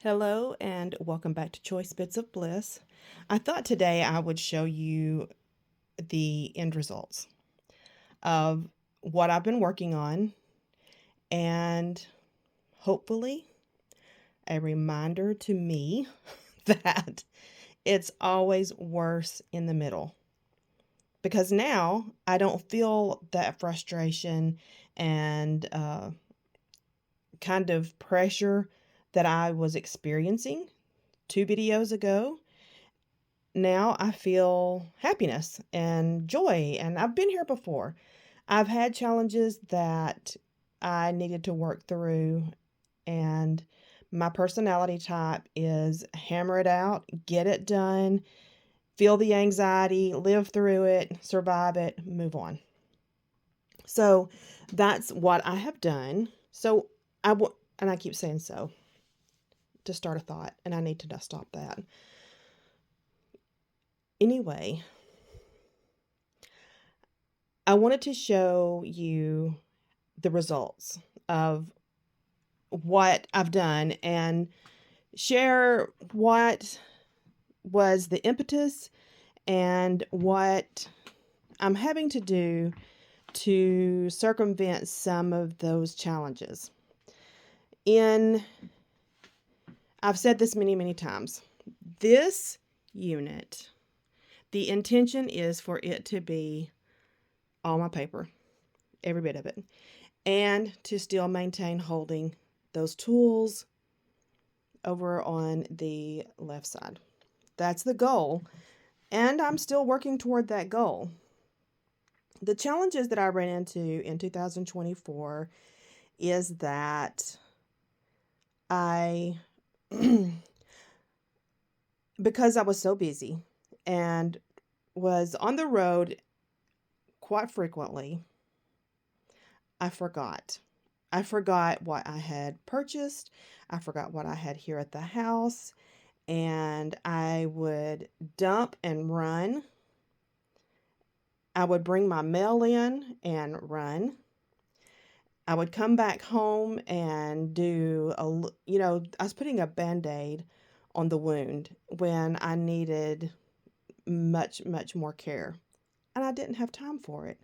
Hello and welcome back to Choice Bits of Bliss. I thought today I would show you the end results of what I've been working on and hopefully a reminder to me that it's always worse in the middle. Because now I don't feel that frustration and kind of pressure that I was experiencing 2 videos ago. Now I feel happiness and joy, and I've been here before. I've had challenges that I needed to work through, and my personality type is hammer it out, get it done, feel the anxiety, live through it, survive it, move on. So that's what I have done. And I keep saying so to start a thought, and I need to stop that. Anyway, I wanted to show you the results of what I've done and share what was the impetus and what I'm having to do to circumvent some of those challenges. I've said this many, many times. This unit, the intention is for it to be all my paper, every bit of it, and to still maintain holding those tools over on the left side. That's the goal, and I'm still working toward that goal. The challenges that I ran into in 2024 is that I, because I was so busy and was on the road quite frequently, I forgot. I forgot what I had purchased. I forgot what I had here at the house. And I would dump and run. I would bring my mail in and run. I would come back home and I was putting a Band-Aid on the wound when I needed much, much more care. And I didn't have time for it.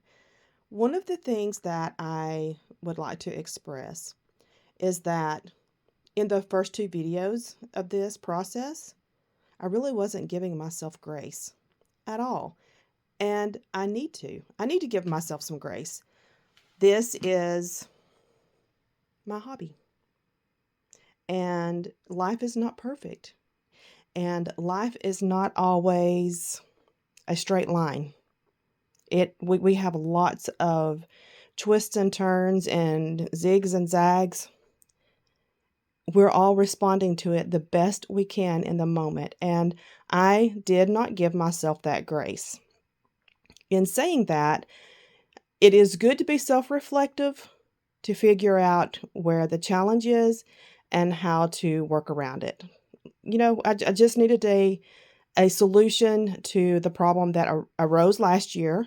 One of the things that I would like to express is that in the first 2 videos of this process, I really wasn't giving myself grace at all. And I need to. I need to give myself some grace. This is my hobby. And life is not perfect. And life is not always a straight line. We have lots of twists and turns and zigs and zags. We're all responding to it the best we can in the moment. And I did not give myself that grace. In saying that, it is good to be self-reflective, to figure out where the challenge is and how to work around it. I just needed a solution to the problem that arose last year,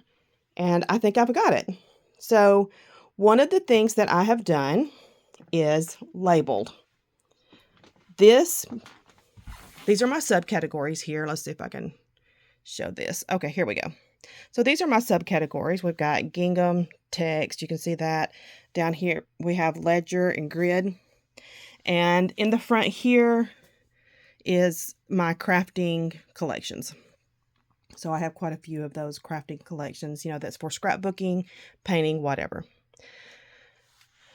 and I think I've got it. So one of the things that I have done is labeled. These are my subcategories here. Let's see if I can show this. Okay, here we go. So these are my subcategories. We've got gingham, text. You can see that. Down here, we have ledger and grid. And in the front here is my crafting collections. So I have quite a few of those crafting collections, that's for scrapbooking, painting, whatever.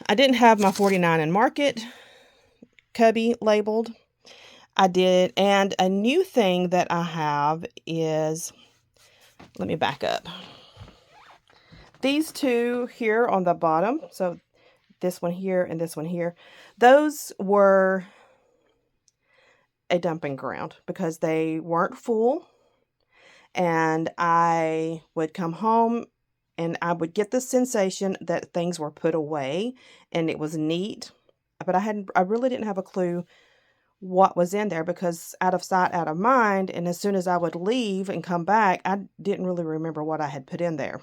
I didn't have my 49 and Market cubby labeled. I did. And a new thing that I have is, let me back up. These two here on the bottom, so this one here and this one here, those were a dumping ground because they weren't full. And I would come home and I would get the sensation that things were put away and it was neat. But I really didn't have a clue what was in there because out of sight, out of mind. And as soon as I would leave and come back, I didn't really remember what I had put in there.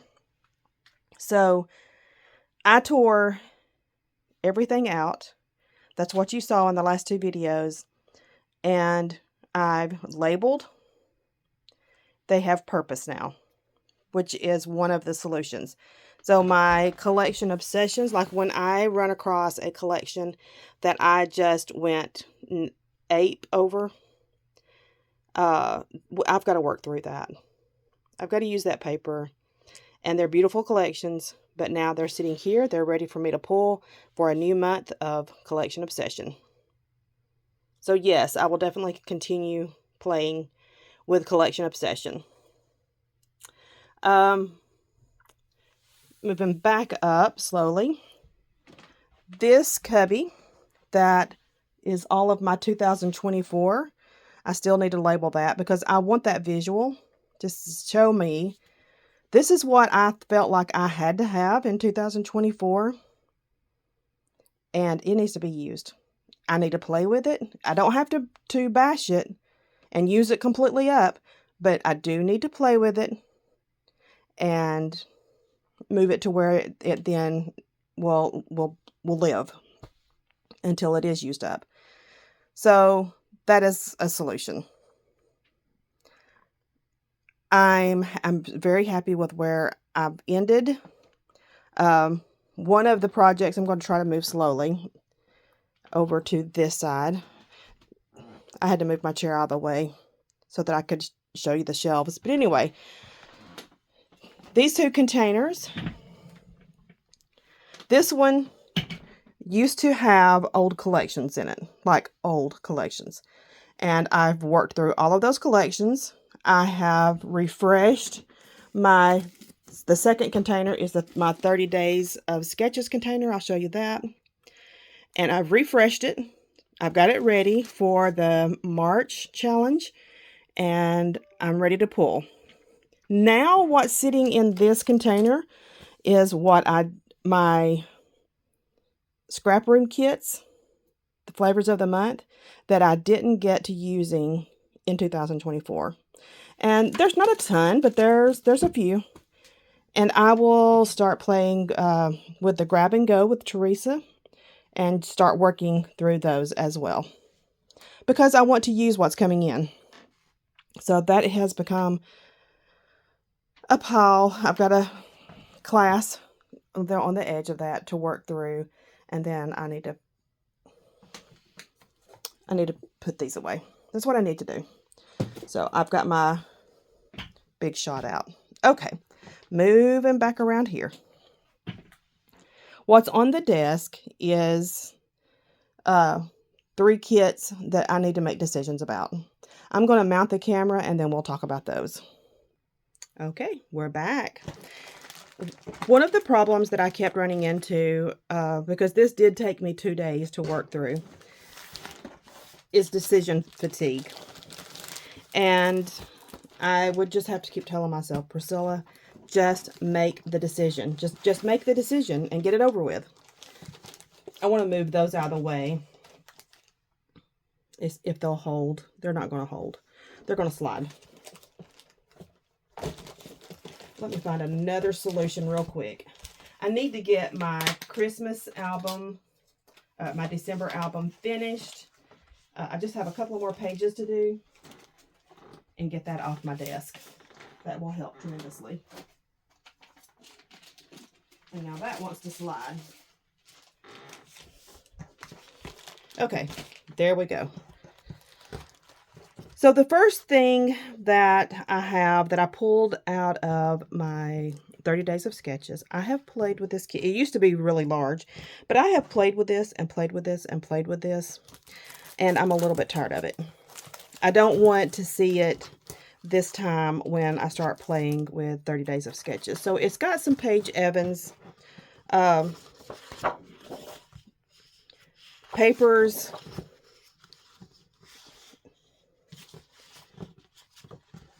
So I tore everything out. That's what you saw in the last 2 videos. and I've labeled. They have purpose now, which is one of the solutions. So my collection obsessions, like when I run across a collection that I just went ape over, I've got to work through that. I've got to use that paper, and they're beautiful collections, but now they're sitting here. They're ready for me to pull for a new month of collection obsession. So yes, I will definitely continue playing with collection obsession. Moving back up slowly. This cubby that is all of my 2024. I still need to label that because I want that visual just to show me this is what I felt like I had to have in 2024, and it needs to be used. I need to play with it. I don't have to bash it and use it completely up, but I do need to play with it and move it to where it then will live until it is used up. So that is a solution. I'm very happy with where I've ended. One of the projects I'm going to try to move slowly over to this side. I had to move my chair out of the way so that I could show you the shelves. But anyway, these two containers. This one used to have old collections in it, like old collections. And I've worked through all of those collections. I have refreshed the second container is my 30 days of sketches container. I'll show you that. And I've refreshed it. I've got it ready for the March challenge, and I'm ready to pull. Now what's sitting in this container is my scrap room kits, the flavors of the month, that I didn't get to using in 2024. And there's not a ton, but there's a few. And I will start playing with the grab and go with Teresa and start working through those as well, because I want to use what's coming in. So that has become a pile. I've got a class there on the edge of that to work through, and then I need to put these away. That's what I need to do. So I've got my big shot out. Okay, moving back around here. What's on the desk is 3 kits that I need to make decisions about. I'm going to mount the camera and then we'll talk about those. Okay, we're back. One of the problems that I kept running into, because this did take me 2 days to work through, is decision fatigue. And I would just have to keep telling myself, Priscilla, just make the decision. Just make the decision and get it over with. I want to move those out of the way. If they'll hold. They're not going to hold. They're going to slide. Let me find another solution real quick. I need to get my Christmas album, my December album finished. I just have a couple more pages to do and get that off my desk. That will help tremendously. And now that wants to slide. Okay, there we go. So the first thing that I have that I pulled out of my 30 days of sketches, I have played with this kit. It used to be really large, but I have played with this and played with this and played with this, and I'm a little bit tired of it. I don't want to see it this time when I start playing with 30 days of sketches. So it's got some Paige Evans papers.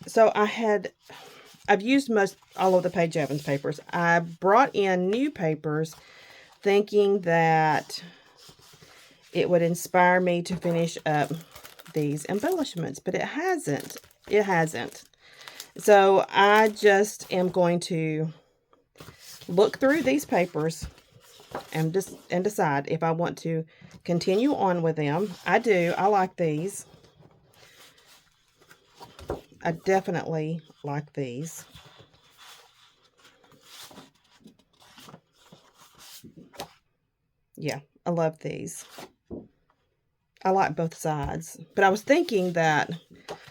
So I've used all of the Paige Evans papers. I brought in new papers thinking that it would inspire me to finish up these embellishments, but it hasn't. It hasn't. So I just am going to look through these papers and decide if I want to continue on with them. I do. I like these. I definitely like these. Yeah, I love these. I like both sides, but I was thinking that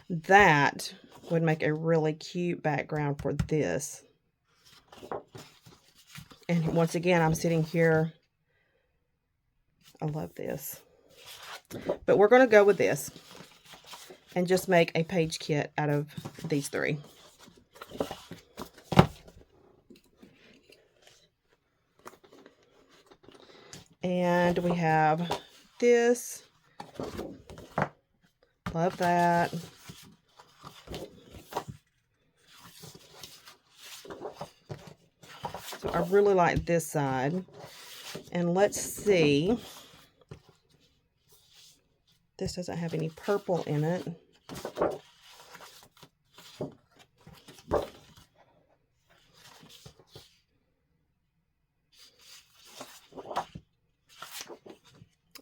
that would make a really cute background for this. And once again, I'm sitting here. I love this. But we're going to go with this and just make a page kit out of these three. And we have this. Love that. So I really like this side. And let's see. This doesn't have any purple in it.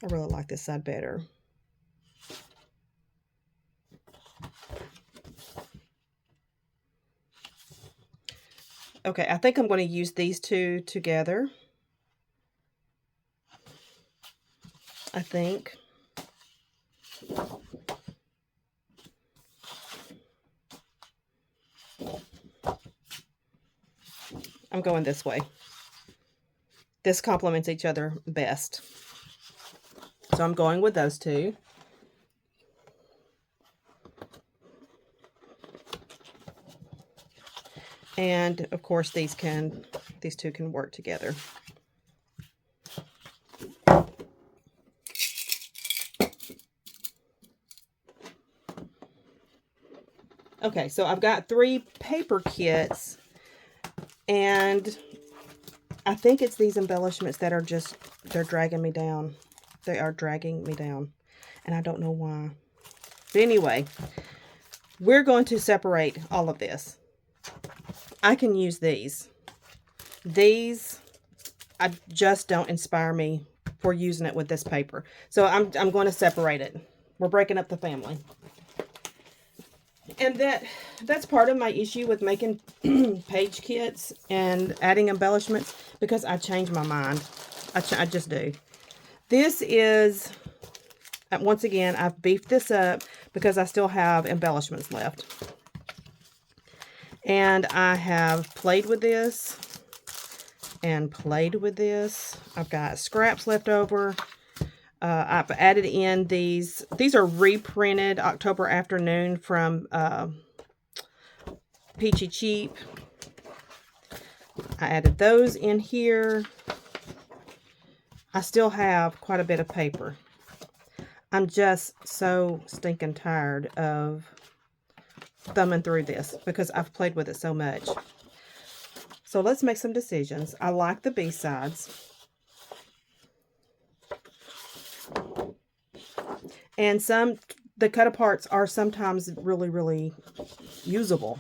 I really like this side better. Okay, I think I'm going to use these two together. I think. I'm going this way. This complements each other best. So I'm going with those two. And of course these two can work together. Okay, so I've got 3 paper kits, and I think it's these embellishments that are they're dragging me down. They are dragging me down, and I don't know why. But anyway, we're going to separate all of this. I can use these. These, I just don't inspire me for using it with this paper. So I'm going to separate it. We're breaking up the family. And that's part of my issue with making page kits and adding embellishments, because I change my mind. I just do. This is, once again, I've beefed this up because I still have embellishments left. And I have played with this and played with this. I've got scraps left over. I've added in these. These are reprinted October Afternoon from Peachy Cheap. I added those in here. I still have quite a bit of paper. I'm just so stinking tired of thumbing through this because I've played with it so much. So let's make some decisions. I like the B-sides. And the cut aparts are sometimes really, really usable.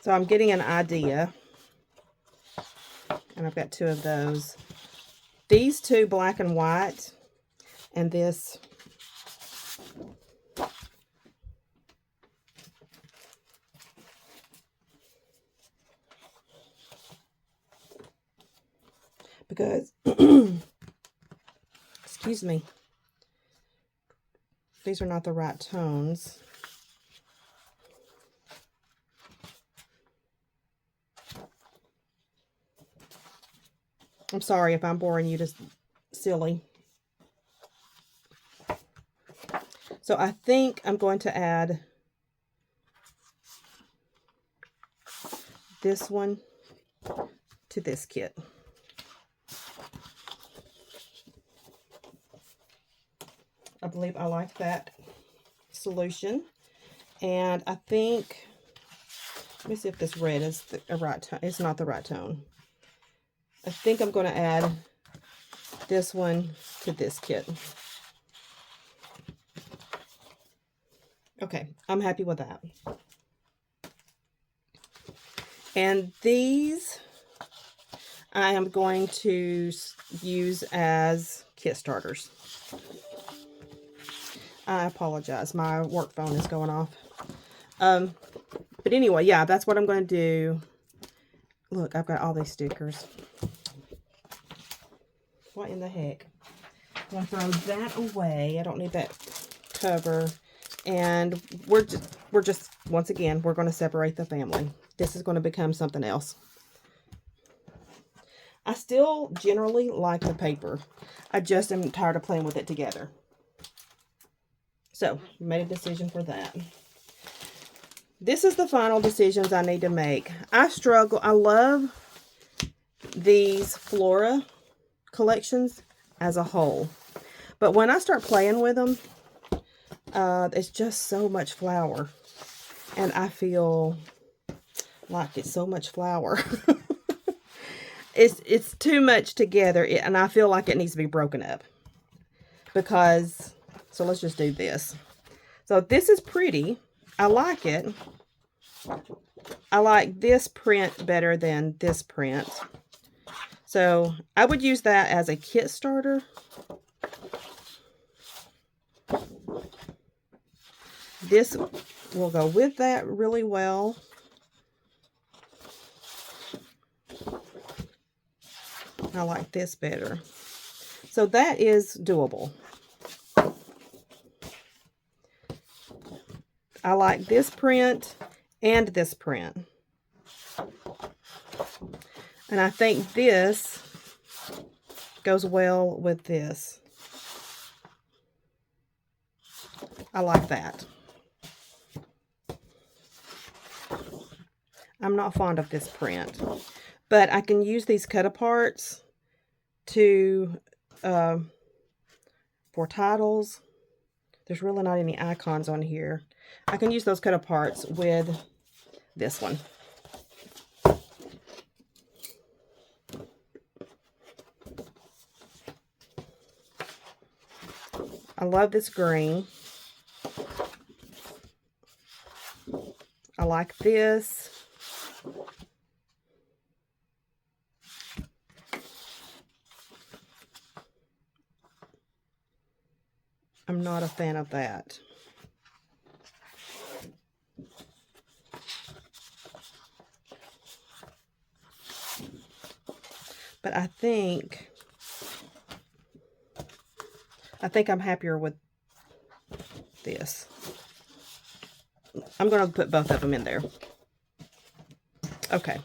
So I'm getting an idea. And I've got 2 of those. These 2 black and white, and this because excuse me, these are not the right tones. I'm sorry if I'm boring you, just silly. So I think I'm going to add this one to this kit. I believe I like that solution. And I think, let me see if this red is the right tone. It's not the right tone. I think I'm going to add this one to this kit. Okay, I'm happy with that. And these, I am going to use as kit starters. I apologize. My work phone is going off. But anyway, yeah, that's what I'm going to do. Look, I've got all these stickers. What in the heck? I'm going to throw that away. I don't need that cover. And we're just, once again, we're going to separate the family. This is going to become something else. I still generally like the paper. I just am tired of playing with it together. So, made a decision for that. This is the final decisions I need to make. I struggle. I love these Flora collections as a whole. But when I start playing with them, it's just so much flour. And I feel like it's so much flour. It's too much together, and I feel like it needs to be broken up. Because, so let's just do this. So this is pretty. I like it. I like this print better than this print. So I would use that as a kit starter. This will go with that really well. I like this better. So that is doable. I like this print and this print. And I think this goes well with this. I like that. I'm not fond of this print, but I can use these cut-aparts to for titles. There's really not any icons on here. I can use those cut-aparts with this one. I love this green. I like this. I'm not a fan of that. But I think I'm happier with this. I'm going to put both of them in there. Okay.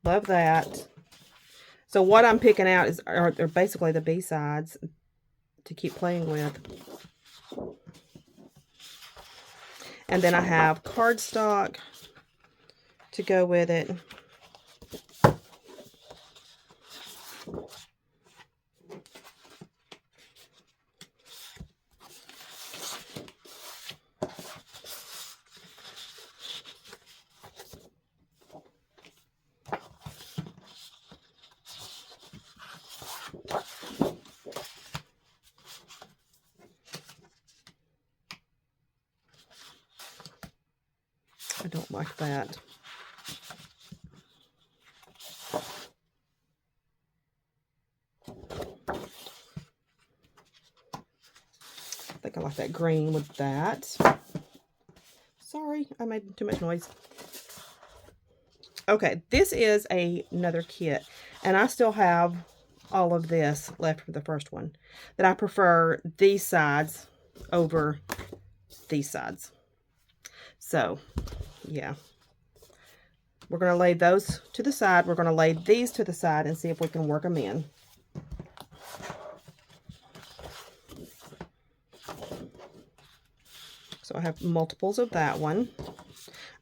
Love that. So what I'm picking out are basically the B-sides to keep playing with. And then I have cardstock to go with it. I don't like that. I think I like that green with that. Sorry, I made too much noise. Okay, this is another kit, and I still have all of this left from the first one. That I prefer these sides over these sides. So, yeah. We're going to lay those to the side. We're going to lay these to the side and see if we can work them in. So I have multiples of that one.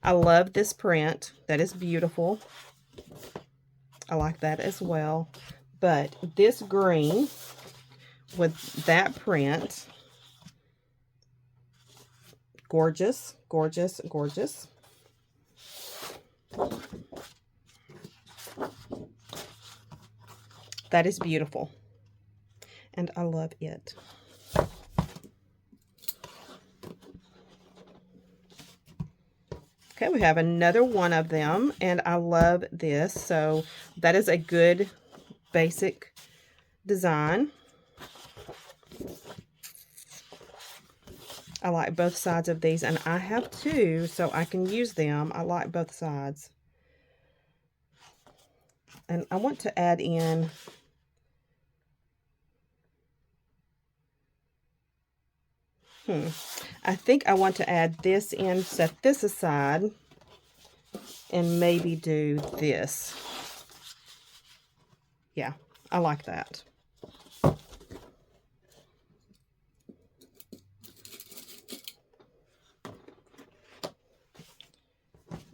I love this print. That is beautiful. I like that as well. But this green with that print, gorgeous, gorgeous, gorgeous. That is beautiful. And I love it. Okay, we have another one of them, and I love this. So that is a good basic design. I like both sides of these, and I have two, so I can use them. I like both sides. And I want to add in I think I want to add this in, set this aside, and maybe do this. Yeah, I like that.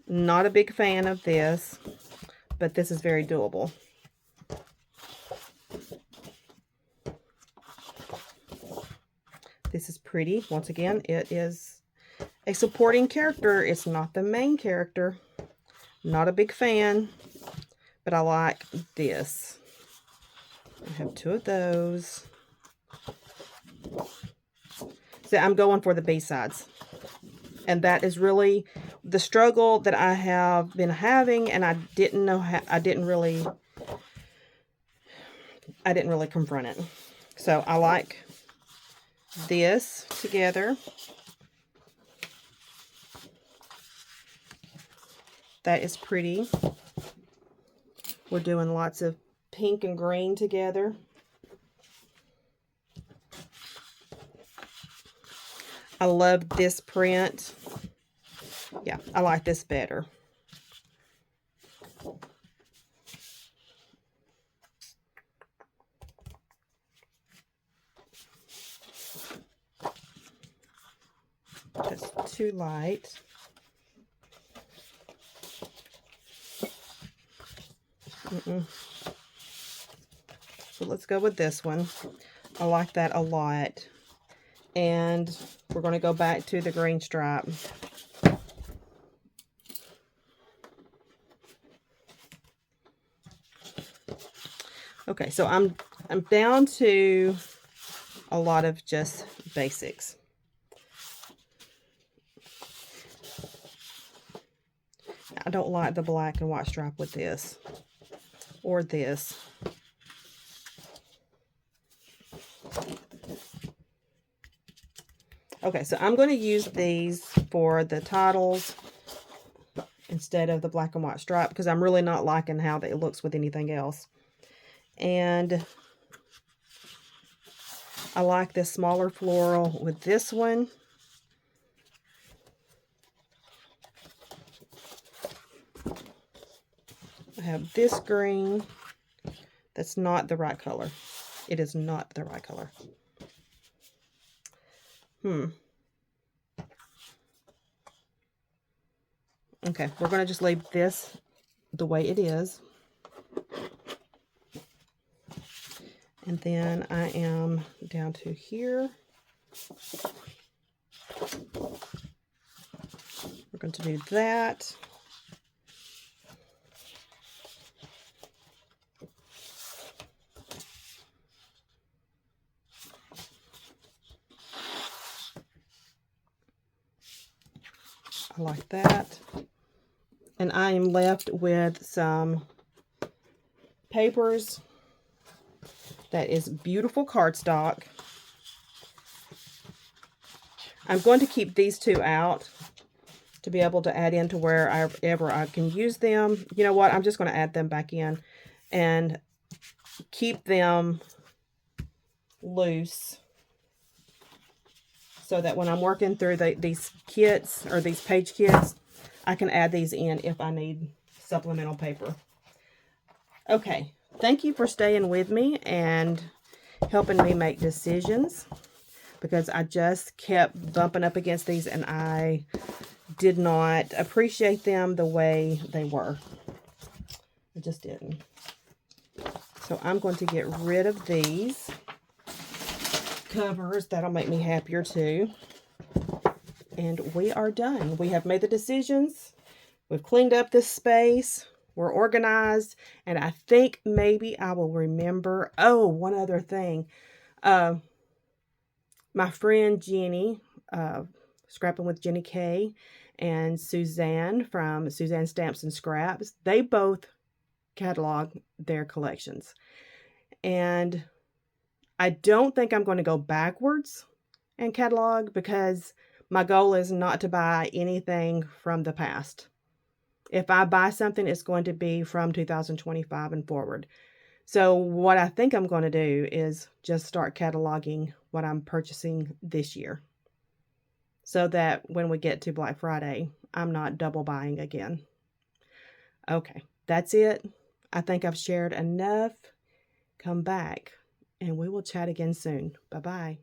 Not a big fan of this, but this is very doable. This is pretty. Once again, it is a supporting character. It's not the main character. Not a big fan, but I like this. I have two of those. So I'm going for the B-sides. And that is really the struggle that I have been having, and I didn't know how, I didn't really confront it. So I like this together. That is pretty. We're doing lots of pink and green together. I love this print. Yeah, I like this better. That's too light. So let's go with this one. I like that a lot. And we're going to go back to the green stripe. Okay, so I'm down to a lot of just basics. I don't like the black and white stripe with this or this. Okay, so I'm going to use these for the titles instead of the black and white stripe because I'm really not liking how it looks with anything else. And I like this smaller floral with this one. I have this green. That's not the right color. It is not the right color. Okay, we're going to just leave this the way it is. And then I am down to here. We're going to do that. I like that. And I am left with some papers. That is beautiful cardstock. I'm going to keep these two out to be able to add into wherever I can use them. You know what? I'm just going to add them back in and keep them loose so that when I'm working through these kits or these page kits, I can add these in if I need supplemental paper. Okay, thank you for staying with me and helping me make decisions because I just kept bumping up against these and I did not appreciate them the way they were. I just didn't. So I'm going to get rid of these covers. That'll make me happier too. And we are done. We have made the decisions. We've cleaned up this space. We're organized. And I think maybe I will remember. Oh, one other thing. My friend Jenny, Scrapping with Jenny K, and Suzanne from Suzanne Stamps and Scraps. They both catalog their collections. And I don't think I'm going to go backwards and catalog because my goal is not to buy anything from the past. If I buy something, it's going to be from 2025 and forward. So what I think I'm going to do is just start cataloging what I'm purchasing this year so that when we get to Black Friday, I'm not double buying again. Okay, that's it. I think I've shared enough. Come back and we will chat again soon. Bye-bye.